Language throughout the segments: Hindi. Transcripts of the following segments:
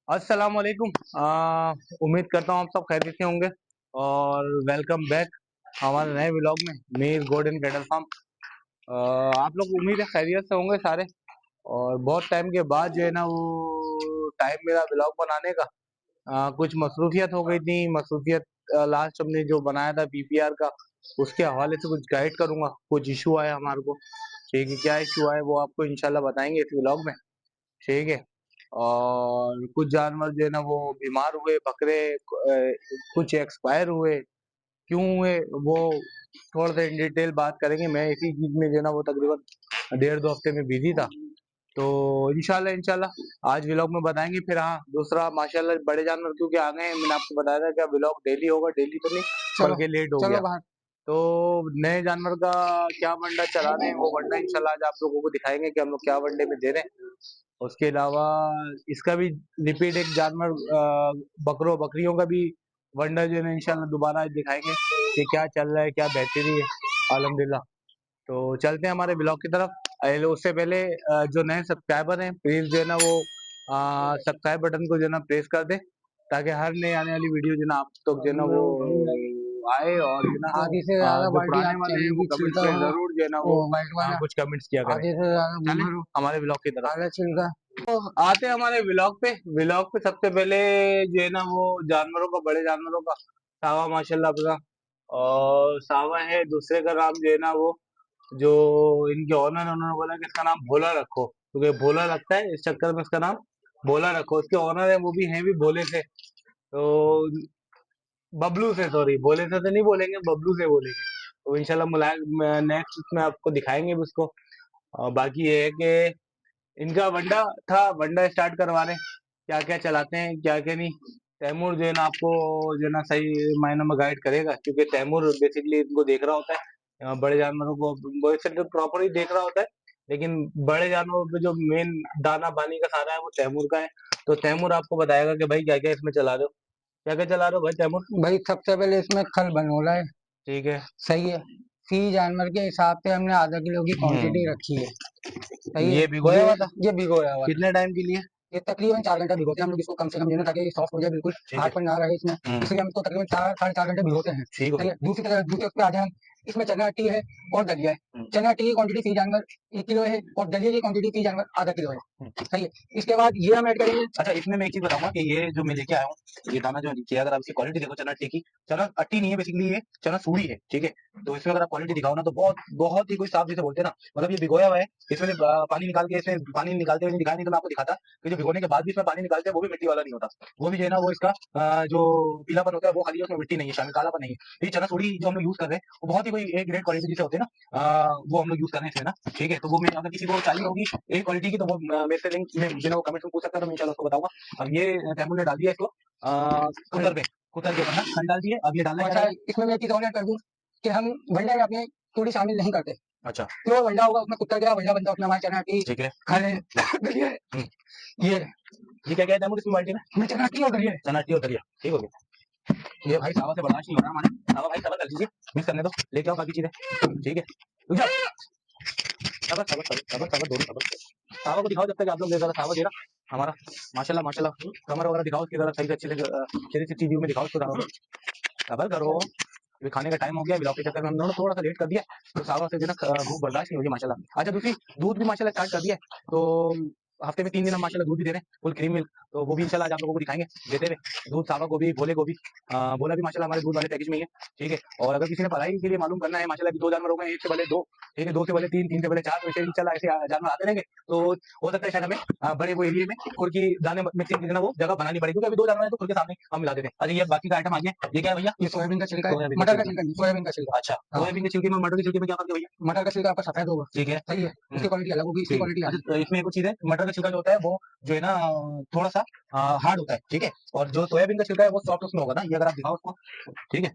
अस्सलाम वालेकुम। उम्मीद करता हूँ आप सब खैरियत से होंगे और वेलकम बैक हमारे नए व्लॉग में मीर गोल्डन कैटल फार्म। आप लोग उम्मीद है खैरियत से होंगे सारे। और बहुत टाइम के बाद जो है ना वो टाइम मिला व्लॉग बनाने का। कुछ मसरूफियत हो गई थी। मसरूफियत लास्ट हमने जो बनाया था पीपीआर का, उसके हवाले से कुछ गाइड करूंगा। कुछ इशू आया हमारे को, ठीक है। क्या इशू आया वो आपको इंशाल्लाह बताएंगे इस व्लॉग में, ठीक है। और कुछ जानवर जो है ना वो बीमार हुए, बकरे कुछ एक्सपायर हुए, क्यों हुए वो थोड़ा सा इन डिटेल बात करेंगे। मैं इसी चीज में जो है ना वो तकरीबन 1.5-2 हफ्ते में बिजी था, तो इंशाल्लाह इंशाल्लाह आज व्लॉग में बताएंगे। फिर हाँ, दूसरा माशाल्लाह बड़े जानवर क्योंकि आ गए हैं, मैंने आपको बताया था क्या व्लॉग डेली होगा, डेली तो नहीं चलो बल्कि लेट हो चलो गया। बाहर। तो नए जानवर का क्या वंडा चला रहे हैं वो वंडा इंशाल्लाह आज आप लोगों को दिखाएंगे कि हम लोग क्या वनडे में दे रहे हैं। उसके अलावा इसका भी रिपीट एक जानवर बकरियों का भी वंडा जो है ना इंशाल्लाह दोबारा आज दिखाएंगे कि क्या चल रहा है, क्या बेहतरी है। अल्हम्दुलिल्लाह। तो चलते हैं हमारे ब्लॉग की तरफ। उससे पहले जो नए सब्सक्राइबर हैं प्लीज जो है ना वो सब्सक्राइब बटन को जो है ना प्रेस कर दे, ताकि हर नई आने वाली वीडियो जो है ना आप तक जो है ना वो आए। और जो है ना आधे से ज्यादा जो बाल्टी पुराने आप वाले हैं वो चलेगी कमेंट्स छिलका में हो, जरूर जो है ना वो वो वाइट वाला कुछ कमेंट्स किया करें। आधे से ज्यादा चलें बुमर हो, हमारे ब्लॉग की तरफ। काला छिलका। तो आते हैं हमारे व्लॉग पे। व्लॉग पे सबसे पहले जो है ना वो जानवरों का, बड़े जानवरों का सावा माशाल्लाह अपना। और सावा है, दूसरे का नाम जो है ना वो जो इनके ऑनर, उन्होंने बोला कि इसका नाम भोला रखो क्योंकि भोला लगता है, इस चक्कर में इसका नाम भोला रखो। इसके ऑनर है वो भी हैं भी भोले से, तो बबलू से, सॉरी भोले से तो नहीं बोलेंगे, बबलू से बोलेंगे। तो इंशाल्लाह नेक्स्ट उसमें आपको दिखाएंगे भी उसको। और बाकी ये है कि इनका वंडा था, वंडा स्टार्ट करवा रहे हैं, क्या क्या चलाते हैं क्या क्या नहीं। तैमूर जो है ना आपको जो है ना सही मायनों में गाइड करेगा, क्योंकि तैमूर बेसिकली इनको देख रहा होता है। बड़े जानवरों को वैसे तो प्रॉपर ही देख रहा होता है, लेकिन बड़े जानवरों पे जो मेन दाना पानी का सारा है वो तैमूर का है। तो तैमूर आपको बताएगा कि भाई क्या क्या इसमें चला रहे हो, क्या क्या चला रहे हो भाई तैमूर। भाई सबसे पहले इसमें खल बनोला है, ठीक है। सही है। फी जानवर के हिसाब से हमने आधा किलो की क्वांटिटी हम्म। रखी है, सही है। ये भिगोया हुआ था ये भिगोया हुआ था। कितने टाइम के लिए। ये तकरीबन 4 घंटा भिगोते हैं हम लोग इसको, कम से कम, ताकि ये सॉफ्ट हो जाए, बिल्कुल ठीक है। हाथ पर ना रहे इसमें। इसलिए हम इसको तकरीबन 4 साढ़े 4 घंटे भिगोते हैं, ठीक हो सही गया। है। दूसरी तरफ दूसरे उस पे आ जाए हम, इसमें चना अट्टी है और दलिया है। चना अट्टी की क्वांटिटी फी जानवर 1 किलो है और दलिया की क्वांटिटी फी जानवर आधा किलो है, सही है। इसके बाद ये हम ऐड करेंगे। अच्छा, इसमें मैं एक चीज बताऊंगा कि ये जो मैं लेके आया हूँ, ये दाना जो नीचे, अगर आप इसकी क्वालिटी देखो चना अट्टी की, चना अट्टी नहीं है बेसिकली, ये चना सूड़ी है, ठीक है। तो इसमें अगर आप क्वालिटी दिखाओ ना तो बहुत बहुत ही कोई साफ जैसे बोलते हैं ना, मतलब ये भिगोया हुआ है। इसमें से पानी निकाल के, इसमें पानी निकालते हुए नहीं दिखाया, नहीं तो मैं आपको दिखाता कि जो भिगोने के बाद भी इसमें पानी निकालते हैं वो भी मिट्टी वाला नहीं होता। वो भी जो है ना वो इसका जो पीलापन होता है वो खाली है, उसमें मिट्टी नहीं है शामिल, कालापन नहीं है। ये चना सूड़ी जो हम लोग यूज कर रहे हैं वो बहुत ही कोई एक ग्रेड क्वालिटी जिसे होते हैं ना, वो हम लोग यूज कर रहे हैं इसमें ना, ठीक है। तो वो मैं अगर किसी को चाहिए होगी एक क्वालिटी की तो वो मेरे से लिंक में जो है ना वो कमेंट में पूछ सकता है, तो मैं इंशाल्लाह उसको बताऊंगा। अब ये तैमूर ने डाल दिया इसको कुकर पे, कुकर के ऊपर ना खल डाल दिए। अब ये डालना क्या अच्छा, है। इसमें मैं एक चीज और ऐड कर दूं कि हम वंडा में अपने थोड़ी शामिल नहीं करते। अच्छा। प्योर वंडा होगा, उसमें कुत्ता गया वंडा बनता है, उसमें हमारे चना अट्टी ठीक है। खल है, दलिया है, ये ये क्या क्या है तैमूर इसमें बाल्टी में। मैं चना अट्टी और दलिया है। चना और दलिया, ठीक हो गया। ये भाई सावा से बर्दाश्त नहीं हो रहा हमारे, सावा भाई सबर कर लीजिए, मिक्स करने दो, लेके आओ बाकी चीजें, ठीक है। रुक जाओ, सबर सबर सबर सबर सबर, दोनों सबर। सावा को दिखाओ जब तक आप लोग जरा सावा जरा हमारा, माशाल्लाह माशाल्लाह, कमर वगैरह दिखाओ उसकी, जरा सही से अच्छे से सीधी सी व्यू में दिखाओ उसको सावा को। सबर करो, अभी खाने का टाइम हो गया, ब्लॉग के चक्कर में हम दोनों थोड़ा सा लेट कर दिया, तो सावा से जो है ना भूख बर्दाश्त नहीं होगी माशाल्लाह। अच्छा, दूसरी दूध भी माशाल्लाह स्टार्ट कर दिया है, तो हफ्ते में 3 दिन हम माशाल्लाह दूध भी दे रहे हैं, फुल क्रीम मिल्क। तो वो भी इंशाल्लाह आज आप लोगों को दिखाएंगे देते हुए दूध। सावा को भी, भोले को भी, भोला भी माशाल्लाह हमारे दूध वाले पैकेज में ही है, ठीक है। और अगर किसी ने पढ़ाई के लिए मालूम करना है माशाल्लाह, 2 जानवर हो गए, 1 से पहले 2, ठीक है, 2 से पहले 3, 3 से पहले 4, तो ऐसे इंशाल्लाह ऐसे जानवर आते रहेंगे। तो हो सकता है शायद हमें बड़े वो एरिया में खुर की दाने मिक्सिंग की ना वो जगह बनानी पड़ेगी, क्योंकि अभी 2 जानवर है तो खुर के सामने हम मिला देते हैं। अच्छा, ये बाकी का आइटम आ गया, ये क्या है भैया। ये सोयाबीन का छिलका है, सोयाबीन मटर का का छिलका। छिलका नहीं, सोयाबीन का छिलका। अच्छा, हाँ, सोयाबीन के छिलके में और मटर के छिलके में क्या फर्क है भैया। मटर का छिलका आपका सफेद होगा, ठीक है। सही है। उसकी क्वालिटी अलग होगी, इसकी ठीक है। क्वालिटी अलग अच्छा, तो इसमें एक और चीज है, मटर का छिलका जो होता है वो जो है ना थोड़ा सा हार्ड होता है, ठीक है। और जो सोयाबीन का छिलका है वो सॉफ्ट उसमें होगा ना, ये अगर आप दिखाओ उसको, ठीक है।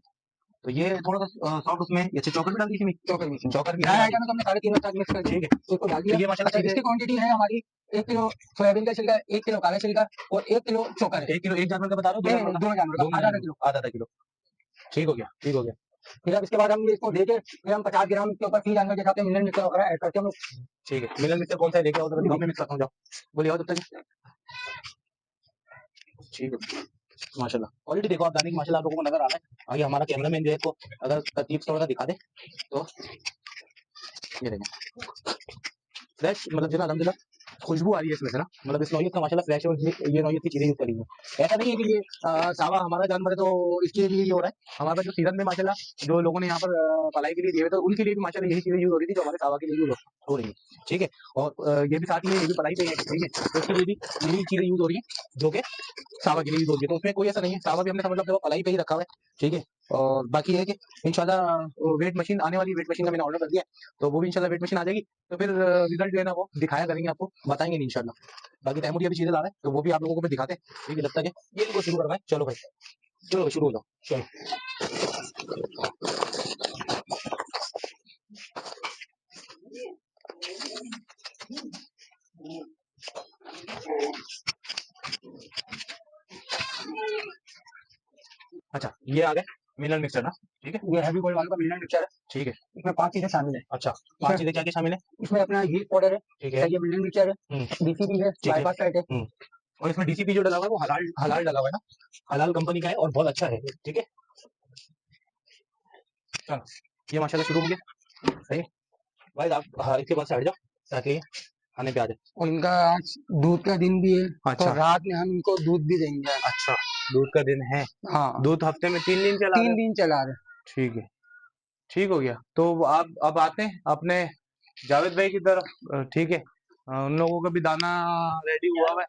तो ये थोड़ा सा सॉफ्ट उसमें, ये अच्छी चौकर भी डाल दी इसमें, चौकर भी। चौकर भी ड्राई डाल दी, आइटम है तो हमने 3.5 साथ मिक्स कर दिया, ठीक है। इसको डाल तो दिया। ये माशाल्लाह अच्छा, चीजें इसकी क्वांटिटी है हमारी 1 किलो सोयाबीन का छिलका, 1 किलो काला छिलका और 1 किलो चोकर है। 1 किलो एक जानवर का बता रहे हो, 2 नहीं जानवर नहीं, का। दोनों जानवर का दोनों आधा आधा जानवर किलो। का आधा आधा किलो, ठीक हो गया, ठीक हो गया। फिर अब इसके बाद हम इसको देके फिर हम 50 ग्राम के ऊपर फी जानवर के हिसाब से मिनरल मिक्सर वगैरह ऐड करके हम लोग। ठीक है, मिलन मिक्सर कौन सा है लेके आओ जरा, दिखाओ, मैं मिक्स करता हूँ, जाओ बोलिए, आओ जब तक। ठीक है माशाल्लाह। क्वालिटी देखो आप दाने की माशाल्लाह आप लोगों को नजर आ रहा है। आगे हमारा कैमरामैन जो है इसको अगर तरतीब से थोड़ा सा दिखा दे तो ये देखें फ्रेश मतलब जो है ना अल्हम्दुलिल्लाह खुशबू आ रही है इसमें से ना, मतलब इस नौयत का माशाल्लाह फ्रेश और ये नौयत की चीजें यूज करी हुई है। ऐसा नहीं है कि ये सावा हमारा जानवर है तो इसके लिए ये हो रहा है। हमारे पास जो सीजन में माशाल्लाह जो लोगों ने यहाँ पर पलाई के लिए दिए हुए तो उनके लिए भी माशाल्लाह यही चीजें यूज हो रही थी जो हमारे सावा के लिए यूज हो रही है। ठीक है और ये भी साथ ही में ये भी पलाई पे है ठीक है, तो इसके लिए भी यही चीजें यूज हो रही है जो कि सावा के लिए यूज हो रही है। तो उसमें कोई ऐसा नहीं है, सावा भी हमने समझ लो पलाई पे ही रखा हुआ है। ठीक है और बाकी ये है कि इंशाल्लाह वेट मशीन आने वाली, वेट मशीन का मैंने ऑर्डर कर दिया है तो वो भी इंशाल्लाह वेट मशीन आ जाएगी तो फिर रिजल्ट जो है ना वो दिखाया करेंगे, आपको बताएंगे नहीं इंशाल्लाह। बाकी तैमूर अभी चीजें ला रहा है तो वो भी आप लोगों को भी दिखाते हैं। ठीक है जब तक ये इनको शुरू करवाएं। चलो भाई चलो भाई शुरू हो जाओ चलो। अच्छा ये आ गए मिनरल मिक्सर ना, ठीक है ये हैवी गोल्ड वालों का मिनरल मिक्सचर है। ठीक है। इसमें 5 चीजें शामिल है। अच्छा इसमें 5 चीजें क्या क्या शामिल है? इसमें अपना घी पाउडर है, ठीक है। ये मिनरल मिक्सचर है, डीसीपी है, ठीक है। बाईपास लाइट है। और इसमें डीसीपी जो डला हुआ है वो हलाल हलाल डला हुआ है ना, हलाल कंपनी का है और बहुत अच्छा है। ठीक है चलो ये माशाल्लाह शुरू हो गया। सही भाई आप हाँ इसके बाद से हट जाओ ताकि ये खाने पे आ जाए। और इनका आज दूध का दिन भी है तो अच्छा रात में हम इनको दूध भी देंगे। अच्छा दूध का दिन है, हाँ दूध हफ्ते में 3 दिन चला रहे 3 हो? दिन चला रहे। ठीक है ठीक हो गया। तो आप अब आते हैं अपने जावेद भाई की तरफ। ठीक है उन लोगों का भी दाना रेडी हुआ हुआ है।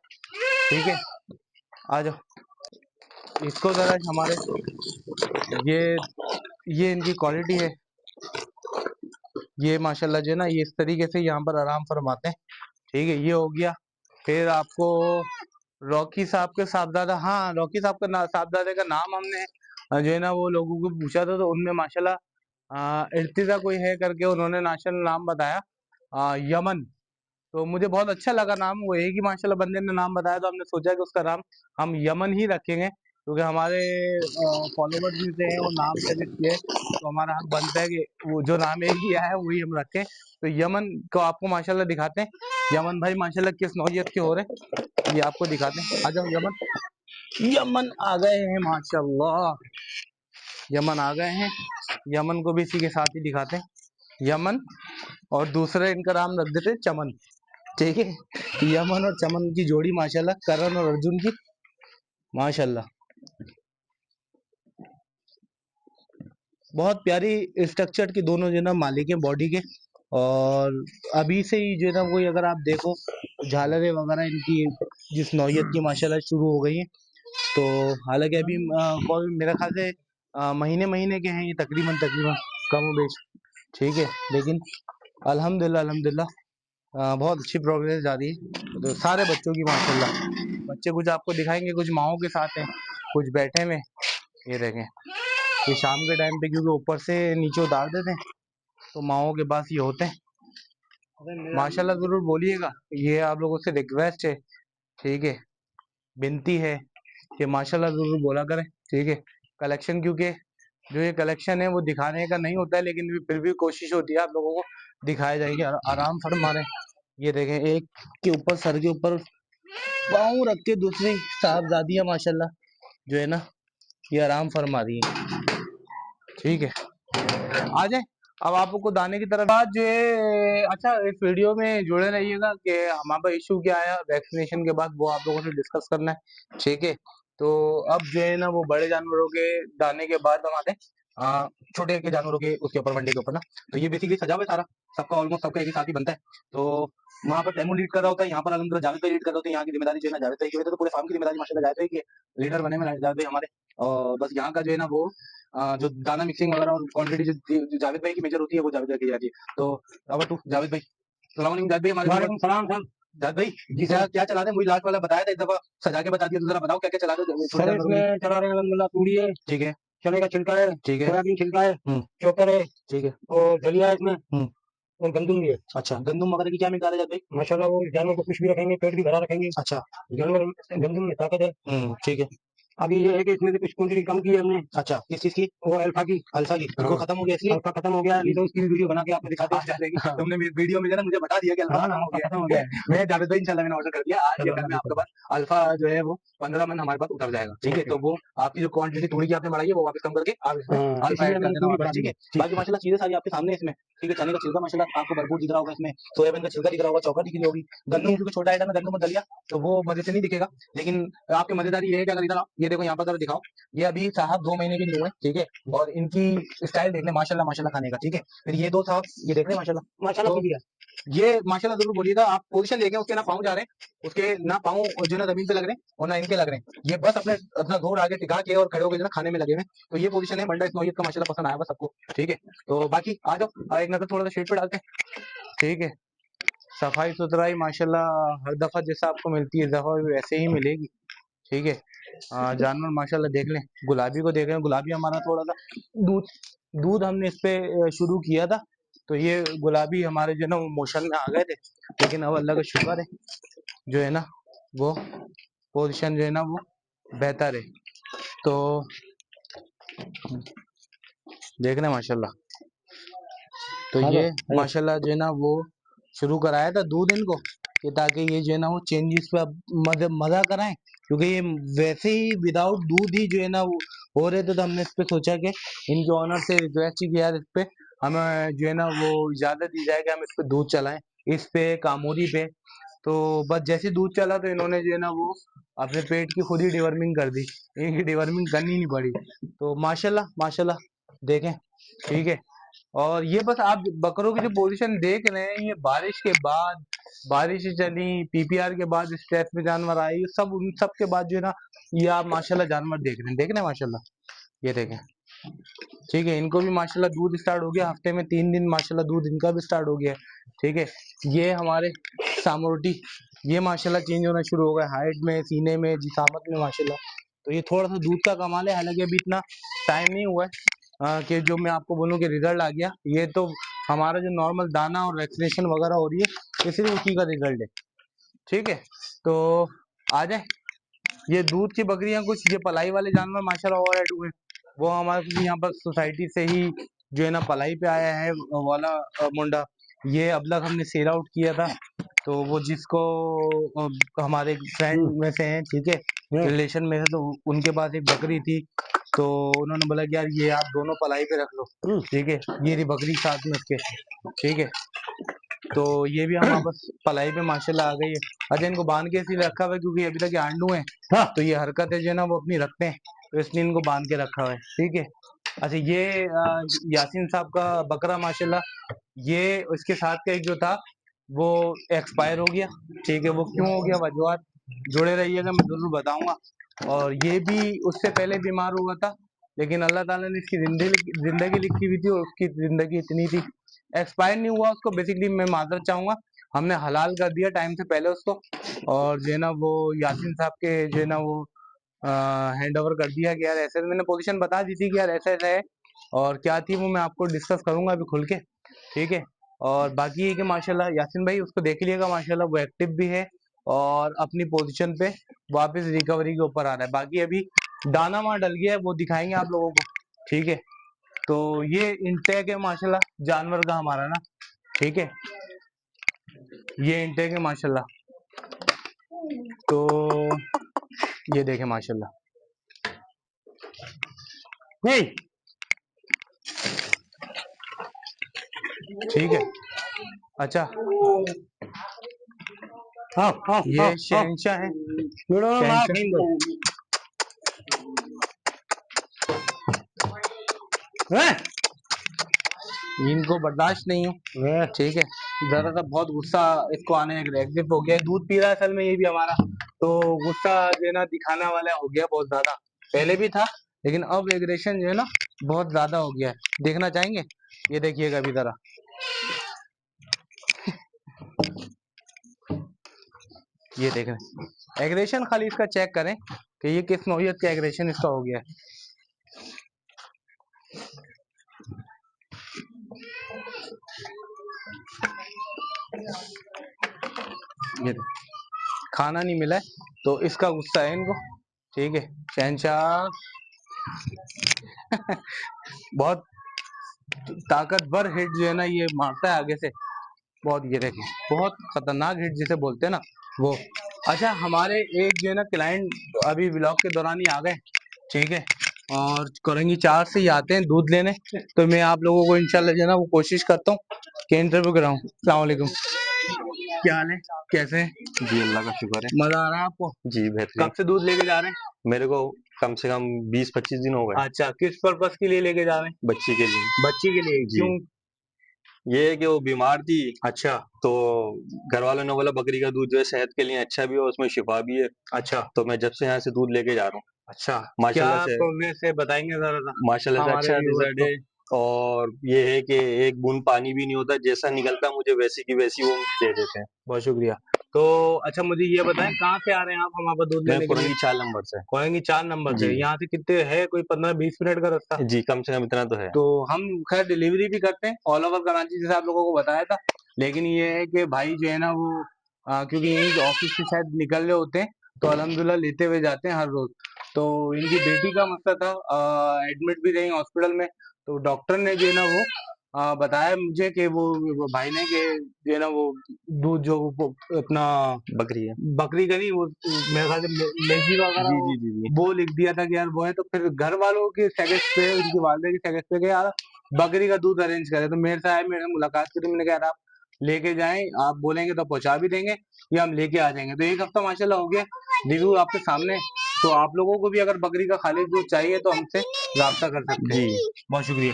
ठीक है आ जाओ इसको जरा हमारे ये ये इनकी क्वालिटी है। ये माशाल्लाह जो है ना ये इस तरीके से यहाँ पर आराम फरमाते हैं। ठीक है ये हो गया। फिर आपको रॉकी साहब के साहबजादा, हाँ रॉकी साहब का साहबजादे का नाम हमने जो है ना वो लोगों को पूछा था तो उनमें माशाल्लाह इर्तिजा कोई है करके उन्होंने नेशनल नाम बताया यमन। तो मुझे बहुत अच्छा लगा नाम, वो एक ही माशाल्लाह बंदे ने नाम बताया तो हमने सोचा कि उसका नाम हम यमन ही रखेंगे क्योंकि हमारे फॉलोवर्स में से हैं वो नाम सजेस्ट किए तो हमारा हक बनता है कि वो जो नाम एक दिया है वही हम रखें। तो यमन को आपको माशाल्लाह दिखाते हैं। यमन भाई माशाल्लाह किस नौयत के हो रहे हैं ये आपको दिखाते हैं। आ जाओ यमन, यमन आ गए हैं माशाल्लाह, यमन आ गए हैं। यमन को भी इसी के साथ ही दिखाते हैं यमन, और दूसरे इनका नाम रख देते हैं चमन। ठीक है यमन और चमन की जोड़ी माशाल्लाह, करण और अर्जुन की माशाल्लाह बहुत प्यारी स्ट्रक्चर की दोनों जो है ना मालिक हैं बॉडी के। और अभी से ही जो है ना कोई अगर आप देखो झालरें वगैरह इनकी जिस नौयत की माशाल्लाह शुरू हो गई हैं। तो हालांकि अभी कोई मेरा ख्याल से महीने महीने के हैं ये तकरीबन तकरीबन कम बेश। ठीक है लेकिन अल्हम्दुलिल्लाह अल्हम्दुलिल्लाह बहुत अच्छी प्रोग्रेस जा रही है तो सारे बच्चों की माशाल्लाह। बच्चे कुछ आपको दिखाएंगे, कुछ माओ के साथ हैं, कुछ बैठे में। ये देखें ये शाम के टाइम पे क्योंकि ऊपर से नीचे उतार देते हैं तो माओ के पास ये होते हैं। माशाल्लाह जरूर बोलिएगा, ये आप लोगों से रिक्वेस्ट है। ठीक है विनती है कि माशाल्लाह जरूर बोला करें। ठीक है कलेक्शन क्योंकि जो ये कलेक्शन है वो दिखाने का नहीं होता है लेकिन फिर भी कोशिश होती है आप लोगों को दिखाए जाएंगे। आराम फरमा रहे हैं। ये देखें एक के ऊपर सर के ऊपर पाँव रख के दूसरी साहबजादियाँ माशाल्लाह जो है ना ये आराम फरमा रही है। ठीक है आ जाए अब आप लोग को दाने की तरफ बात जो है। अच्छा इस वीडियो में जुड़े रहिएगा कि हमारे पास इशू क्या आया वैक्सीनेशन के बाद वो आप लोगों से डिस्कस करना है। ठीक है तो अब जो है ना वो बड़े जानवरों के दाने के बाद हम आते हैं छोटे के जानवरों के उसके ऊपर वनडे के ऊपर ना। तो ये बेसिकली सजा हुआ है सारा, सबका ऑलमोस्ट सबका एक ही साथ ही बनता है। तो वहाँ पर तैमूर लीड कर रहा होता है, यहाँ पर अलहमदुलिल्लाह जावेद भाई लीड कर रहे होते हैं। यहाँ की जिम्मेदारी जो है ना जावेद भाई की वजह तो पूरे फार्म की जिम्मेदारी माशाल्लाह जावेद भाई की है। लीडर बने में जावेद भाई हमारे। और बस यहाँ का जो है ना वो जो दाना मिक्सिंग वगैरह और क्वांटिटी जो जावेद भाई की मेजर होती है वो जावेद भाई की जाती है। तो ओवर टू जावेद भाई। सलाम अलैकुम जावेद भाई हमारे। वालेकुम सलाम सर। जावेद भाई जी क्या क्या चला रहे हैं? मुझे लास्ट वाला बताया था, इस दफा सजा के बता दिया तो जरा बताओ क्या क्या चला रहे हो छोटे सर जानवरों के लिए? इसमें चला रहे हैं अल्हम्दुलिल्लाह तूड़ी है, ठीक है चने का छिलका है, ठीक है सोयाबीन छिलका है, हम्म चोकर है ठीक है और दलिया है इसमें हम्म और गंदम भी है। अच्छा गंदम वगैरह की क्या मिकदार है जावेद भाई? माशाल्लाह वो जानवर को खुश भी रखेंगे, पेट भी भरा रखेंगे। अच्छा जानवर गंदम में ताकत है। ठीक है अभी ये है कि इसमें से कुछ क्वांटिटी कम की है हमने। अच्छा, किस चीज की? वो अल्फा की। तो हाँ। खत्म हो गया इसलिए? अल्फा खत्म हो गया, नहीं तो उसकी वीडियो बना के आपको दिखाते आ जाएगी। हाँ। तुमने वीडियो में जो है ना मुझे बता दिया कि अल्फा हाँ, खत्म हो अल्फा गया खत्म हो है। गया है। मैं जावेद भाई इंशाल्लाह मैंने ऑर्डर कर दिया, आज चलो या कल में अभी आपके पास अल्फा जो है वो 15 मन हमारे पास उतर जाएगा, ठीक है? तो वो आपकी जो क्वांटिटी थोड़ी की आपने बढ़ाई है वो वापस कम करके आप इसमें हाँ, अल्फा इसलिए ऐड कर मैंने देना पूरी वापस, बढ़ा दी ठीक है। है? बाकी माशाल्लाह चीजें सारी आपके सामने है इसमें, ठीक है? चने का छिलका माशाल्लाह आपको भरपूर दिख रहा होगा इसमें, सोयाबीन का छिलका दिख रहा होगा, चौका दिख रही होगी, गंदम क्योंकि छोटा आइटम है, गंदम मत डालिए, तो वो मजे से नहीं दिखेगा। लेकिन आपकी मजेदारी ये है कि अगर इधर आओ, ये देखो यहाँ पर जरा दिखाओ, ये अभी साहब 2 महीने के न्यू है, ठीक है? और इनकी स्टाइल देख ले माशाल्लाह माशाल्लाह खाने का, ठीक है? फिर ये 2 साहब ये देख रहे हैं माशाल्लाह, माशाल्लाह तो बढ़िया। ये माशाल्लाह जरूर बोलिएगा। आप पोजीशन देखें, उसके ना पाँव जा रहे हैं, उसके ना पाँव जो है ना जमीन पे लग रहे हैं और ना इनके लग रहे हैं। ये बस अपने अपना जोर आगे टिका के और खड़े होकर जो है ना खाने में लगे हुए हैं। तो ये पोजीशन है मंडा इस्माइल का, माशाल्लाह पसंद आया बस सबको, ठीक है? तो बाकी आ जाओ, एक नजर थोड़ा सा शेड पे डालते हैं, ठीक है? सफाई सुथराई माशाल्लाह हर दफा जैसा आपको मिलती है, इस दफा भी वैसे ही मिलेगी, ठीक है? जानवर माशाल्लाह देख लें, गुलाबी को देख रहे हैं, गुलाबी हमारा थोड़ा सा दूध दूध हमने इस पे शुरू किया था, तो ये गुलाबी हमारे जो है ना वो मोशन में आ गए थे, लेकिन अब अल्लाह का शुक्र है जो है ना वो पोजीशन जो है ना वो बेहतर है। तो देख रहे हैं माशाल्लाह, तो आ ये जाओ, आ जाओ। माशाल्लाह जो है ना वो शुरू कराया था दूध इनको, कि ताकि ये जो है ना वो चेंजेस पे अब मजा कराएं, क्योंकि ये वैसे ही विदाउट दूध ही जो है ना वो हो रहे थे। तो हमने इस पे सोचा कि इनके ऑनर से रिक्वेस्ट की यार इस पे हमें जो है ना वो इजाजत दी जाए कि हम इस पे दूध चलाएं, इस पे कामोरी पे। तो बस जैसे दूध चला तो इन्होंने जो है ना वो अपने पेट की खुद ही डिवर्मिंग कर दी, इनकी डिवर्मिंग करनी नहीं पड़ी। तो माशाल्लाह माशाल्लाह देखें, ठीक है? और ये बस आप बकरों की जो पोजीशन देख रहे हैं, ये बारिश के बाद, बारिश चली, पीपीआर के बाद स्ट्रेस में जानवर आए, ये सब उन सब के बाद जो है ना ये आप माशाल्लाह जानवर देख रहे हैं माशाल्लाह, ये देखें, ठीक है? इनको भी माशाल्लाह दूध स्टार्ट हो गया, हफ्ते में 3 दिन माशाल्लाह दूध इनका भी स्टार्ट हो गया है, ठीक है? ये हमारे सामोटी, ये माशाल्लाह चेंज होना शुरू हो गया हाइट में, सीने में, जिसामत में माशाल्लाह। तो ये थोड़ा सा दूध का कमाल है, हालांकि अभी इतना टाइम नहीं हुआ है कि जो मैं आपको बोलूँ कि रिजल्ट आ गया। ये तो हमारा जो नॉर्मल दाना और वैक्सीनेशन वगैरह हो रही है, ये सिर्फ उसी का रिजल्ट है, ठीक है? तो आ जाए, ये दूध की बकरियां कुछ, ये पलाई वाले जानवर माशाल्लाह और ऐड हुए, वो हमारे पास यहाँ पर सोसाइटी से ही जो है ना पलाई पे आया है वाला मुंडा। ये अबलग हमने सेल आउट किया था, तो वो जिसको हमारे फ्रेंड में से हैं, ठीक है, रिलेशन में है, तो उनके पास एक बकरी थी, तो उन्होंने बोला कि यार ये आप दोनों पलाई पे रख लो, ठीक है? ये रही बकरी साथ में उसके, ठीक है? तो ये भी हमारे पास पलाई पे माशाल्लाह आ गई है। अच्छा, इनको बांध के इसलिए रखा हुआ है क्योंकि अभी तक ये आंडू हैं, तो ये हरकतें जो है ना वो अपनी रखते हैं, तो इसलिए इनको बांध के रखा हुआ है, ठीक है? अच्छा, ये यासीन साहब का बकरा माशाल्लाह, ये उसके साथ का एक जो था वो एक्सपायर हो गया, ठीक है? वो क्यों हो गया, वजूहत जुड़े रहिएगा, मैं जरूर बताऊंगा। और ये भी उससे पहले बीमार हुआ था, लेकिन अल्लाह ताला ने इसकी जिंदगी लिखी हुई थी और उसकी जिंदगी इतनी थी, एक्सपायर नहीं हुआ उसको। बेसिकली मैं माजरत चाहूंगा, हमने हलाल कर दिया टाइम से पहले उसको, और जो है ना वो यासीन साहब के जो है ना वो हैंड ओवर कर दिया कि यार ऐसे, मैंने पोजीशन बता दी थी कि यार ऐसा ऐसा है, और क्या थी वो मैं आपको डिस्कस करूंगा अभी खुल के, ठीक है? और बाकी ये कि माशाल्लाह यासीन भाई उसको देख लिएगा, माशाल्लाह वो एक्टिव भी है और अपनी पोजीशन पे वापस रिकवरी के ऊपर आ रहा है। बाकी अभी दाना वहाँ डल गया है, वो दिखाएंगे आप लोगों को, ठीक है? तो ये इंटेक है माशाल्लाह जानवर का हमारा ना, ठीक है? ये इंटेक है माशाल्लाह, तो ये देखें माशाल्लाह, नहीं, ठीक है? अच्छा, हाँ, हाँ, ये हाँ, हाँ। शहनशाह है, वीडियो में मार शहनशाह, खींच दो। इनको बर्दाश्त नहीं है, ठीक है? जरा सा बहुत गुस्सा इसको आने एग्रेसिव हो गया है, दूध पी रहा है असल में ये भी हमारा, तो गुस्सा जो है ना दिखाने वाला हो गया बहुत ज्यादा, पहले भी था लेकिन अब एग्रेशन जो है ना बहुत ज्यादा हो गया है। देखना चाहेंगे? ये देखिएगा अभी जरा, ये देख रहे हैं एग्रेशन, खाली इसका चेक करें कि ये किस नौइयत का एग्रेशन इसका हो गया है। ये देखो, खाना नहीं मिला है तो इसका गुस्सा है इनको, ठीक है? शहनशाह बहुत ताकतवर हिट जो है ना ये मारता है आगे से, बहुत, ये देखें, बहुत खतरनाक हिट जिसे बोलते हैं ना वो। अच्छा, हमारे एक जो है ना क्लाइंट अभी व्लॉग के दौरान ही आ गए, ठीक है, और करेंगी 4 से ही आते हैं दूध लेने, तो मैं आप लोगों को इंशाल्लाह जो है ना वो कोशिश करता हूँ कि इंटरव्यू कराऊं। अस्सलाम वालेकुम, क्या हाल है, कैसे हैं? जी अल्लाह का शुक्र है। मजा आ रहा है आपको? जी बेहतरीन। कब से दूध लेके जा रहे हैं? मेरे को कम से कम 20-25 दिन हो गए। अच्छा, किस पर्पस के लिए लेके जा रहे हैं? बच्ची के लिए। बच्ची के लिए, जी। क्यों? ये है कि वो बीमार थी, अच्छा तो घर वालों ने बोला बकरी का दूध जो है सेहत के लिए अच्छा भी है, उसमें शिफा भी है। अच्छा तो मैं जब से यहाँ से दूध लेके जा रहा हूँ, अच्छा, क्या माशाल्लाह से प्रोग्रेस है बताएंगे जरा सा माशाल्लाह से हमारे अच्छा व्यूअर्स रिजल्ट को। है। और ये है कि एक बूंद पानी भी नहीं होता, जैसा निकलता मुझे वैसी की वैसी वो दे देते हैं। बहुत शुक्रिया। तो अच्छा, मुझे ये बताएं कहाँ से आ रहे हैं आप हमारे पास दूध मैं लेने के लिए? पुरंगी 4 नंबर से। कोयंगी 4 नंबर से। जी यहाँ से कितने है, कोई 15-20 मिनट का रास्ता? जी, कम से कम इतना तो है। तो हम खैर डिलीवरी भी करते हैं ऑल ओवर कराची, जैसे आप लोगों को बताया था, लेकिन ये है कि भाई जो है ना वो क्योंकि यहीं ऑफिस से शायद निकल रहे होते हैं, तो अल्हम्दुलिल्लाह लेते हुए जाते हैं हर रोज। तो इनकी बेटी का मसला था, एडमिट भी रही हॉस्पिटल में, तो डॉक्टर ने जो है ना वो बताया मुझे कि वो भाई ने कि जो है ना वो दूध जो वो अपना बकरी है। बकरी का नहीं, वो मेरे ख्याल से मेसी वगैरह जी जी जी जी। वो लिख दिया था कि यार वो है, तो फिर घर वालों के सजेस्ट पे, उनकी वालदा की सजेस्ट पे कि यार बकरी का दूध अरेंज करे, तो मेरे से आए, मेरे से मुलाकात की, तो मैंने कहा यार आप लेके जाएं, आप बोलेंगे तो पहुंचा भी देंगे या हम लेके आ जाएंगे। तो 1 हफ्ता माशाल्लाह हो गया, रिव्यू आपके सामने है। तो आप लोगों को भी अगर बकरी का खालिस दूध चाहिए तो हमसे राब्ता कर सकते हैं। जी बहुत शुक्रिया।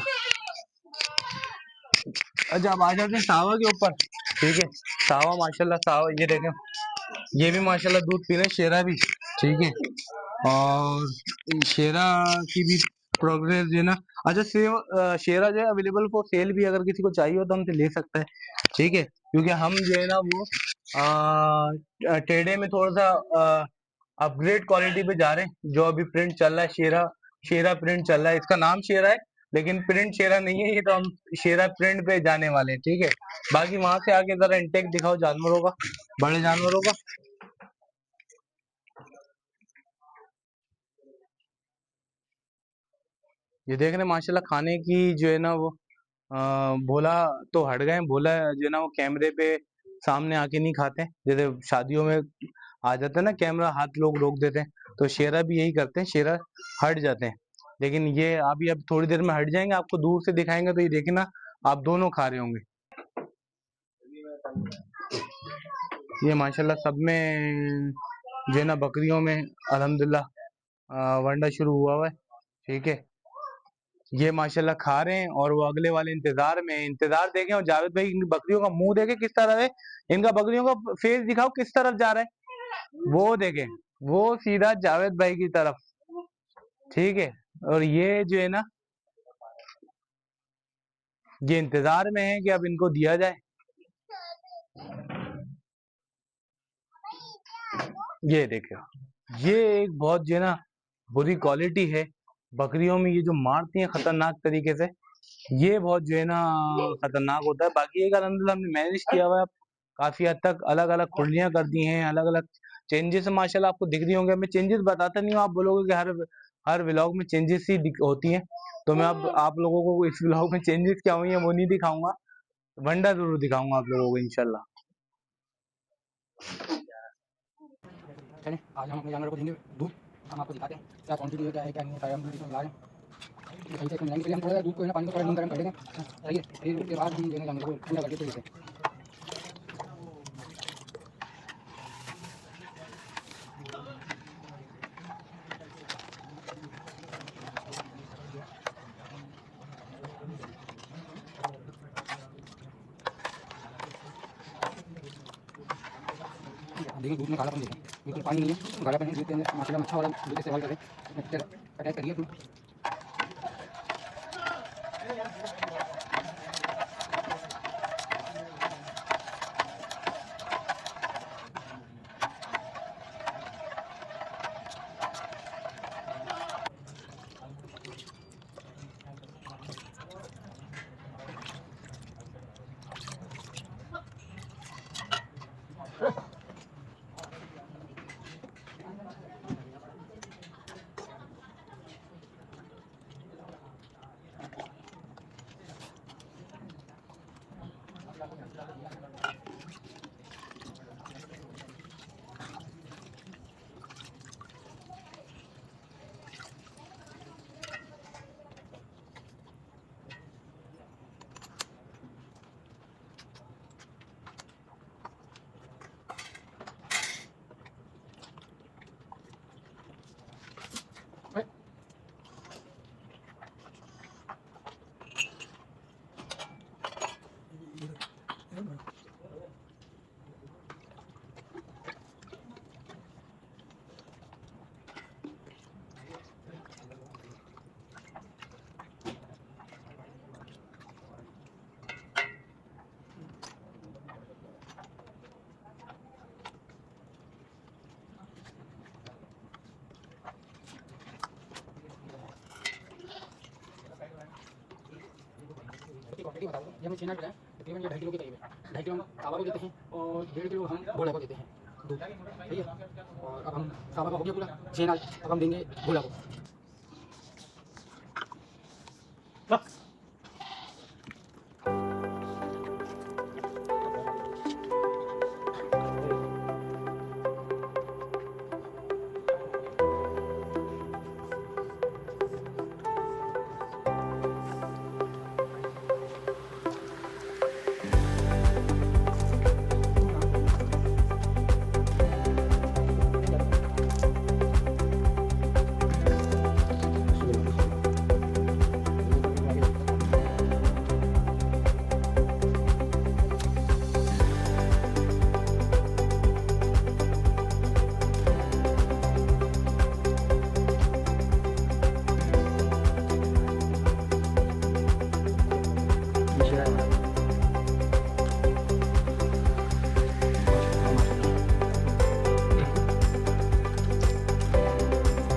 अच्छा, अब आ जाते हैं सावा के ऊपर, ठीक है। सावा माशाल्लाह, सावा ये देखें, ये भी माशाल्लाह दूध पी रहे हैं, शेरा भी, ठीक है, और शेरा की भी प्रोग्रेस जो है ना। अच्छा, शेरा जो है अवेलेबल फॉर सेल भी, अगर किसी को चाहिए हो तो हमसे ले सकता है, ठीक है, क्योंकि हम जो है ना वो टेढ़े में थोड़ा सा अपग्रेड क्वालिटी पे जा रहे हैं। जो अभी प्रिंट चल रहा है, शेरा शेरा प्रिंट चल रहा है, इसका नाम शेरा है लेकिन प्रिंट शेरा नहीं है ये, तो हम शेरा प्रिंट पे जाने वाले हैं, ठीक है। बाकी वहां से आगे जरा इंटेक दिखाओ जानवरों का, बड़े जानवरों का। ये देख रहे हैं माशाल्लाह, खाने की जो है ना वो भोला तो हट गए हैं, भोला जो है ना वो कैमरे पे सामने आके नहीं खाते हैं, जैसे शादियों में आ जाता है ना कैमरा, हाथ लोग रोक देते हैं, तो शेरा भी यही करते हैं, शेरा हट जाते हैं। लेकिन ये अभी अब थोड़ी देर में हट जाएंगे, आपको दूर से दिखाएंगे तो ये देखना आप दोनों खा रहे होंगे। ये माशाल्लाह सब में जो है ना बकरियों में अल्हम्दुलिल्लाह वंडा शुरू हुआ है, ठीक है। ये माशाल्लाह खा रहे हैं और वो अगले वाले इंतजार में हैं। इंतजार देखें, और जावेद भाई इन बकरियों का मुंह देखे किस तरह है, इनका बकरियों का फेस दिखाओ किस तरफ जा रहा है, वो देखें, वो सीधा जावेद भाई की तरफ, ठीक है। और ये जो है ना ये इंतजार में है कि अब इनको दिया जाए। ये देखो, ये एक बहुत जो है ना बुरी क्वालिटी है बकरियों में, ये जो मारती हैं खतरनाक तरीके से, ये बहुत जो है ना खतरनाक होता है। बाकी एक अल्हम्दुलिल्लाह हमने मैनेज किया हुआ है, काफी हद तक अलग अलग खुरलियां कर दी हैं, अलग अलग चेंजेस माशाल्लाह आपको दिख रही होंगे। मैं चेंजेस बताता नहीं हूँ, आप बोलोगे कि हर हर व्लॉग में चेंजेस ही होती हैं, तो मैं अब आप लोगों को इस व्लॉग में चेंजेस क्या हुई है वो नहीं दिखाऊंगा, वंडा जरूर दिखाऊंगा आप लोगों को इंशाल्लाह। चलें, आज हम अपने जानवरों को देंगे दूध, हम आपको दिखाते हैं क्या क्वांटिटी है, क्या है क्या नहीं है, सारे हम दूध इसमें मिला रहे हैं। सही से इसमें मिलाएंगे, हम थोड़ा दूध को है ना पानी को थोड़ा नीम गर्म कर देंगे, सही है। फिर उसके बाद हम देंगे जानवरों को ठंडा करके फिर से। देखिए दूध में कालापन देखिए, बिल्कुल पानी नहीं है, कालापन है दूध के अंदर, माशाल्लाह अच्छा वाला दूध इस्तेमाल करें। अटैच करिए इसमें। क्वांटिटी बता दूँ, ये हमने 6 नाट बनाया, तकरीबन ये 2.5 किलो के करीब है। 2.5 किलो हम सावा को देते हैं और 1.5 किलो हम घोड़ा को देते हैं दूध, सही है। और अब हम सावा का हो गया पूरा 6 नाट, अब हम देंगे घोड़ा को।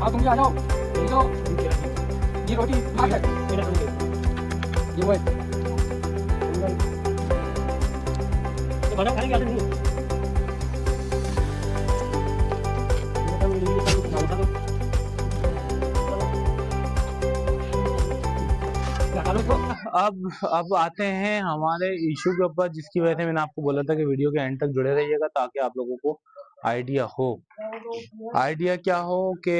आओ तुम भी आ जाओ, ये लो, ये रोटी खा के, ये वो है। तो बना खाएंगे आप नहीं? अब आते हैं हमारे इशू के ऊपर, जिसकी वजह से मैंने आपको बोला था कि वीडियो के एंड तक जुड़े रहिएगा ताकि आप लोगों को आइडिया हो। आइडिया क्या हो कि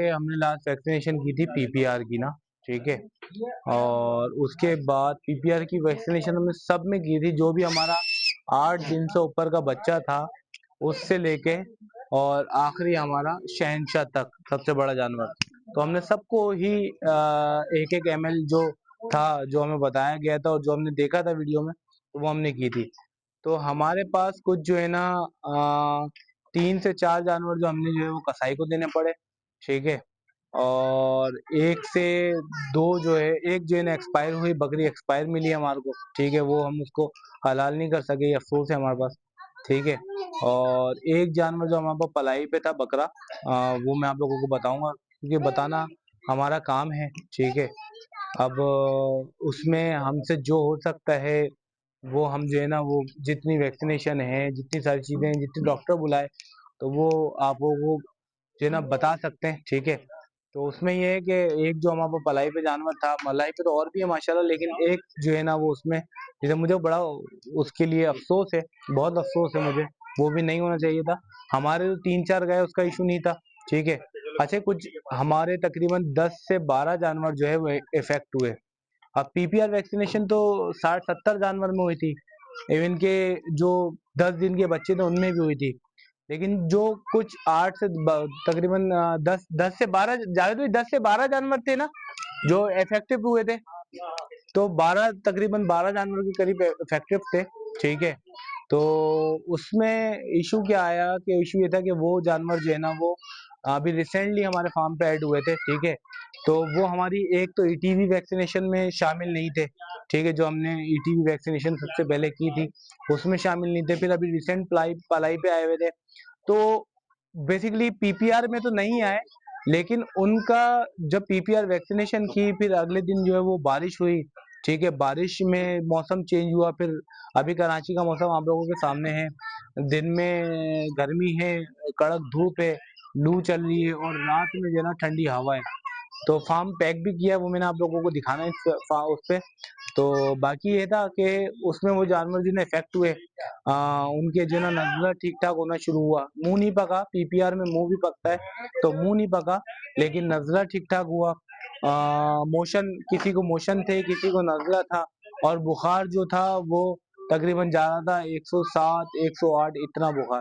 हमने लास्ट वैक्सीनेशन की थी पीपीआर की ना, ठीक है। और उसके बाद पीपीआर की वैक्सीनेशन हमने सब में की थी, जो भी हमारा 8 दिन से ऊपर का बच्चा था उससे लेके और आखिरी हमारा शहनशाह तक, सबसे बड़ा जानवर। तो हमने सबको ही एक एक ml जो था, जो हमें बताया गया था और जो हमने देखा था वीडियो में, तो वो हमने की थी। तो हमारे पास कुछ जो है ना 3 से 4 जानवर जो हमने जो है वो कसाई को देने पड़े, ठीक है। और 1 से 2 जो है, एक जो है ना एक्सपायर हुई बकरी, एक्सपायर मिली हमारे को, ठीक है। वो हम उसको हलाल नहीं कर सके, ये अफसोस है हमारे पास, ठीक है। और एक जानवर जो हमारे पास पलाई पे था बकरा, वो मैं आप लोगों को बताऊंगा क्योंकि बताना हमारा काम है, ठीक है। अब उसमें हमसे जो हो सकता है वो हम जो है ना, वो जितनी वैक्सीनेशन है, जितनी सारी चीजें हैं, जितने डॉक्टर बुलाए, तो वो आप वो जो है ना बता सकते हैं, ठीक है। तो उसमें ये है कि एक जो हमारे पास पलाई पे जानवर था, मलाई पे तो और भी है माशाल्लाह, लेकिन एक जो है ना वो उसमें, जैसे मुझे बड़ा उसके लिए अफसोस है, बहुत अफसोस है मुझे, वो भी नहीं होना चाहिए था। हमारे जो 3-4 गए उसका इशू नहीं था, ठीक है। अच्छा, कुछ हमारे तकरीबन 10 से 12 जानवर जो है वो इफेक्ट हुए। अब पीपीआर वैक्सीनेशन तो 60-70 जानवर में हुई थी, इवन के जो 10 दिन के बच्चे थे उनमें भी हुई थी। लेकिन जो कुछ 8 से तकरीबन 10 से 12, ज्यादा तो 10 से 12 जानवर थे ना जो इफेक्टिव हुए थे, तो 12 तकरीबन 12 जानवर के करीब इफेक्टिव थे, ठीक है। तो उसमें इशू क्या आया कि इशू ये था कि वो जानवर जो है ना वो अभी रिसेंटली हमारे फार्म पे ऐड हुए थे, ठीक है। तो वो हमारी एक तो ईटीवी वैक्सीनेशन में शामिल नहीं थे, ठीक है। जो हमने ईटीवी वैक्सीनेशन सबसे पहले की थी उसमें शामिल नहीं थे, फिर अभी रिसेंट पलाई पे आए हुए थे। तो बेसिकली पीपीआर में तो नहीं आए, लेकिन उनका जब पीपीआर वैक्सीनेशन की फिर अगले दिन जो है वो बारिश हुई, ठीक है। बारिश में मौसम चेंज हुआ, फिर अभी कराची का मौसम आप लोगों के सामने है, दिन में गर्मी है, कड़क धूप है, लू चल रही है और रात में जो है ना ठंडी हवा है। तो फार्म पैक भी किया, वो मैंने आप लोगों को दिखाना है उस पे। तो बाकी ये था कि उसमें वो जानवर जिन्हें इफेक्ट हुए, उनके जो है ना नज़ला ठीक ठाक होना शुरू हुआ, मुंह नहीं पका, पीपीआर में मुंह भी पकता है, तो मुंह नहीं पका लेकिन नज़ला ठीक ठाक हुआ। मोशन, किसी को मोशन थे, किसी को नज़ला था, और बुखार जो था वो तकरीबन ज्यादा था, 107 108 इतना बुखार।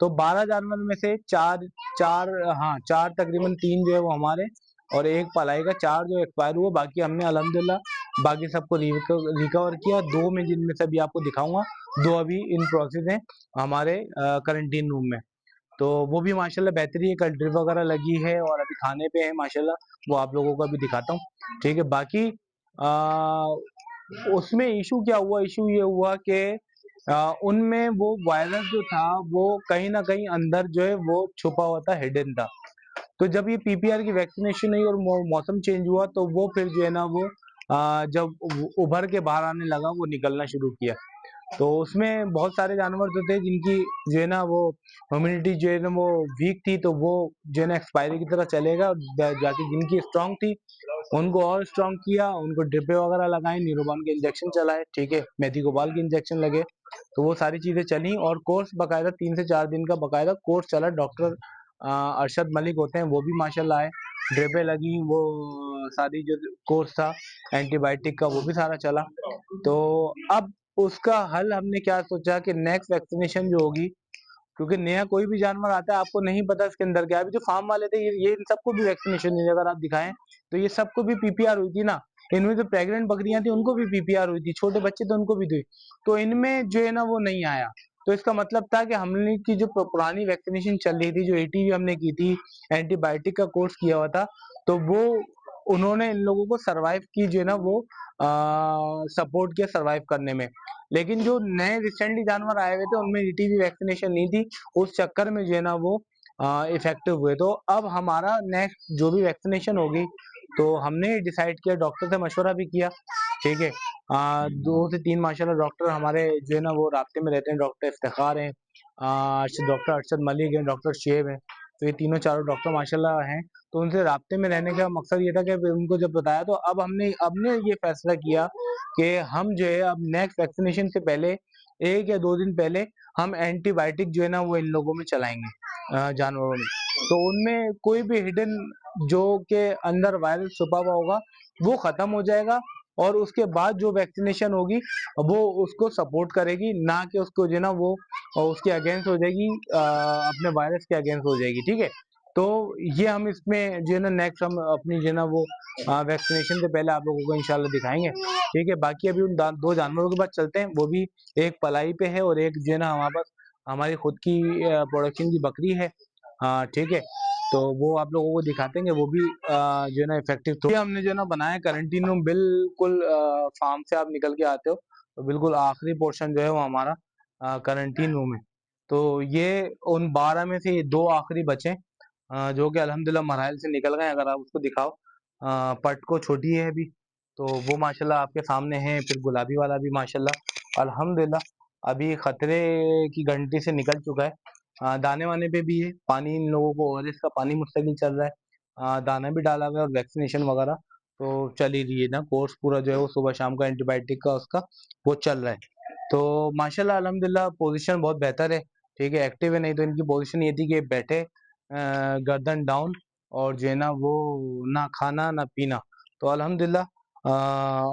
तो 12 जानवर में से चार चार हाँ, 4 तकरीबन, 3 जो है वो हमारे और एक पलाई का, 4 जो एक्सपायर हुआ, बाकी हमने अल्हम्दुलिल्लाह बाकी सबको रिकवर किया। 2 में जिनमें से अभी आपको दिखाऊंगा, 2 अभी इन प्रोसेस हैं हमारे क्वारंटीन रूम में। तो वो भी माशाल्लाह बेहतरी है, कल ड्रिप वगैरह लगी है और अभी खाने पे है माशाल्लाह, वो आप लोगों को अभी दिखाता हूँ, ठीक है। बाकी उसमें इशू क्या हुआ, इशू ये हुआ कि उनमें वो वायरस जो था वो कहीं ना कहीं अंदर जो है वो छुपा हुआ था, हिडन था। तो जब ये पीपीआर की वैक्सीनेशन हुई और मौसम चेंज हुआ, तो वो फिर जो है ना वो जब उभर के बाहर आने लगा वो निकलना शुरू किया। तो उसमें बहुत सारे जानवर जो थे जिनकी जो है ना वो इम्यूनिटी जो है ना वो वीक थी, तो वो जो है ना एक्सपायरी की तरह चलेगा, और जाके जिनकी स्ट्रांग थी उनको और स्ट्रांग किया, उनको ड्रिपे वगैरह लगाए, न्यूरोबान के इंजेक्शन चलाए, ठीक है, मेथिकोबाल के इंजेक्शन लगे। तो वो सारी चीजें चली, और कोर्स बकायदा 3 से 4 दिन का बकायदा कोर्स चला। डॉक्टर अरशद मलिक होते हैं, वो भी माशाल्लाह आए, ड्रिपे लगी, वो सारी जो कोर्स था एंटीबायोटिक का वो भी सारा चला। तो अब उसका हल हमने क्या सोचा कि नेक्स्ट वैक्सीनेशन जो होगी, क्योंकि नया कोई भी जानवर आता है आपको नहीं पता इसके अंदर क्या है। अभी जो फार्म वाले थे ये इन सबको भी वैक्सीनेशन नहीं, अगर आप दिखाएं तो ये सबको भी पीपीआर हुई थी ना। इनमें जो प्रेग्नेंट बकरियां थी उनको भी पीपीआर हुई थी, छोटे बच्चे थे उनको भी थी, तो इनमें जो है ना वो नहीं आया। तो इसका मतलब था कि हमने की जो पुरानी वैक्सीनेशन चल रही थी, जो एटीवी हमने की थी, एंटीबायोटिक का कोर्स किया हुआ था, तो वो उन्होंने इन लोगों को सरवाइव की जो है ना वो सपोर्ट किया सरवाइव करने में। लेकिन जो नए रिसेंटली जानवर आए हुए थे उनमें ईटीवी वैक्सीनेशन नहीं थी, उस चक्कर में जो है ना वो इफेक्टिव हुए। तो अब हमारा नेक्स्ट जो भी वैक्सीनेशन होगी, तो हमने डिसाइड किया, डॉक्टर से मशवरा भी किया, ठीक है। 2 से 3 माशाल्लाह डॉक्टर हमारे जो है ना वो राब्ते में रहते हैं। डॉक्टर इफ्तिखार हैं, डॉक्टर अरशद मलिक हैं, डॉक्टर शेब हैं, तो ये तीनों चारों डॉक्टर माशाल्लाह हैं। तो उनसे राब्ते में रहने का मकसद ये था कि उनको जब बताया, तो अब हमने ये फैसला किया कि हम जो है अब नेक्स्ट वैक्सीनेशन से पहले 1 या 2 दिन पहले हम एंटीबायोटिक जो है ना वो इन लोगों में चलाएंगे, जानवरों में। तो उनमें कोई भी हिडन जो के अंदर वायरस छुपा हुआ होगा वो खत्म हो जाएगा, और उसके बाद जो वैक्सीनेशन होगी वो उसको सपोर्ट करेगी, ना कि उसको जो है ना वो उसके अगेंस्ट हो जाएगी, अपने वायरस के अगेंस्ट हो जाएगी, ठीक है। तो ये हम इसमें जो है ना नेक्स्ट हम अपनी जो है ना वो वैक्सीनेशन से पहले आप लोगों को इंशाल्लाह दिखाएंगे, ठीक है। बाकी अभी उन 2 जानवरों के पास चलते हैं, वो भी एक पलाई पे है और एक जो है ना हमारे पास हमारी खुद की प्रोडक्शन की बकरी है, हाँ ठीक है। तो वो आप लोगों को दिखाते हैं, वो भी जो है ना इफेक्टिव। तो ये हमने जो है ना बनाया क्वारंटीन रूम, बिल्कुल फार्म से आप निकल के आते हो तो बिल्कुल आखिरी पोर्शन जो है वो हमारा क्वारंटीन रूम है। तो ये उन 12 में से ये 2 आखिरी बचे, जो कि अल्हम्दुलिल्लाह मराइल से निकल गए। अगर आप उसको दिखाओ, पट को छोटी है अभी, तो वो माशाल्लाह आपके सामने है। फिर गुलाबी वाला भी माशाल्लाह अल्हम्दुलिल्लाह अभी खतरे की घंटी से निकल चुका है। दाने वाने पे भी है, पानी इन लोगों को ओआरएस का पानी मुस्तकिल चल रहा है, दाना भी डाला हुआ है, और वैक्सीनेशन वगैरह तो चल ही रही है ना, कोर्स पूरा जो है वो सुबह शाम का एंटीबायोटिक का उसका वो चल रहा है। तो माशाल्लाह अल्हम्दुलिल्लाह पोजीशन बहुत बेहतर है, ठीक है, एक्टिव है। नहीं तो इनकी पोजीशन ये थी कि बैठे गर्दन डाउन, और जो है ना वो ना खाना ना पीना। तो अल्हम्दुलिल्लाह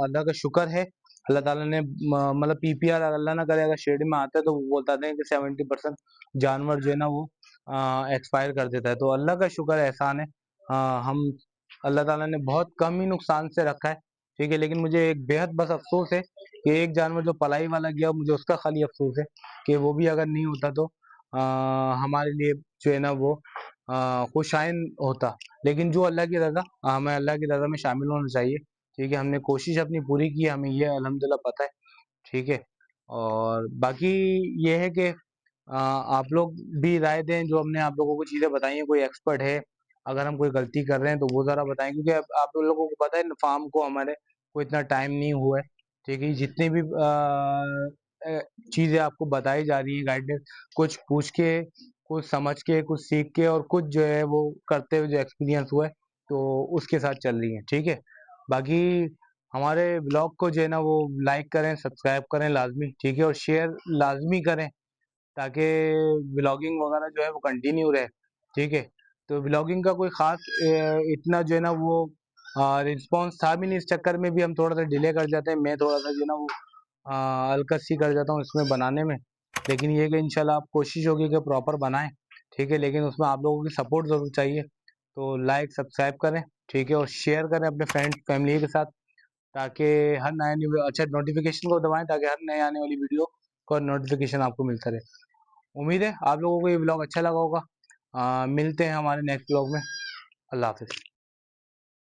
अल्लाह का शुक्र है, अल्लाह ताला ने मतलब पीपीआर अल्लाह ना करे अगर शेड में आता है तो वो बताते हैं कि 70% जानवर जो है ना वो एक्सपायर कर देता है। तो अल्लाह का शुक्र है, एहसान है। हम अल्लाह ताला ने बहुत कम ही नुकसान से रखा है, ठीक है। लेकिन मुझे एक बेहद बस अफसोस है कि एक जानवर जो पलाई वाला गया, मुझे उसका खाली अफसोस है कि वो भी अगर नहीं होता तो हमारे लिए जो है ना वो खुशाइन होता। लेकिन जो अल्लाह की रज़ा, हमें अल्लाह की रज़ा में शामिल होना चाहिए, ठीक है। हमने कोशिश अपनी पूरी की, हमें ये अल्हम्दुलिल्लाह पता है, ठीक है। और बाकी ये है कि आप लोग भी राय दें, जो हमने आप लोगों को चीज़ें बताई हैं, कोई एक्सपर्ट है, अगर हम कोई गलती कर रहे हैं तो वो ज़रा बताएं, क्योंकि अब आप लोगों को पता है फार्म को हमारे को इतना टाइम नहीं हुआ है, ठीक है। जितनी भी चीज़ें आपको बताई जा रही हैं, गाइडेंस, कुछ पूछ के, कुछ समझ के, कुछ सीख के, और कुछ जो है वो करते हुए जो एक्सपीरियंस हुआ है, तो उसके साथ चल रही है, ठीक है। बाकी हमारे ब्लॉग को जो है ना वो लाइक करें, सब्सक्राइब करें लाजमी, ठीक है, और शेयर लाजमी करें, ताकि व्लॉगिंग वगैरह जो है वो कंटिन्यू रहे, ठीक है। तो व्लॉगिंग का कोई ख़ास इतना जो है ना वो रिस्पॉन्स था भी नहीं, इस चक्कर में भी हम थोड़ा सा डिले कर जाते हैं, मैं थोड़ा सा जो है ना वो हल्कसी कर जाता हूँ इसमें बनाने में। लेकिन ये है कि इंशाल्लाह आप कोशिश होगी कि प्रॉपर बनाएं, ठीक है। लेकिन उसमें आप लोगों की सपोर्ट ज़रूर चाहिए, तो लाइक सब्सक्राइब करें, ठीक है, और शेयर करें अपने फ्रेंड्स फैमिली के साथ, ताकि हर नए न्यू अच्छा नोटिफिकेशन को दबाएं, ताकि हर नए आने वाली वीडियो का नोटिफिकेशन आपको मिलता रहे। उम्मीद है आप लोगों को ये ब्लॉग अच्छा लगा होगा। मिलते हैं हमारे नेक्स्ट ब्लॉग में। अल्लाह हाफिज़।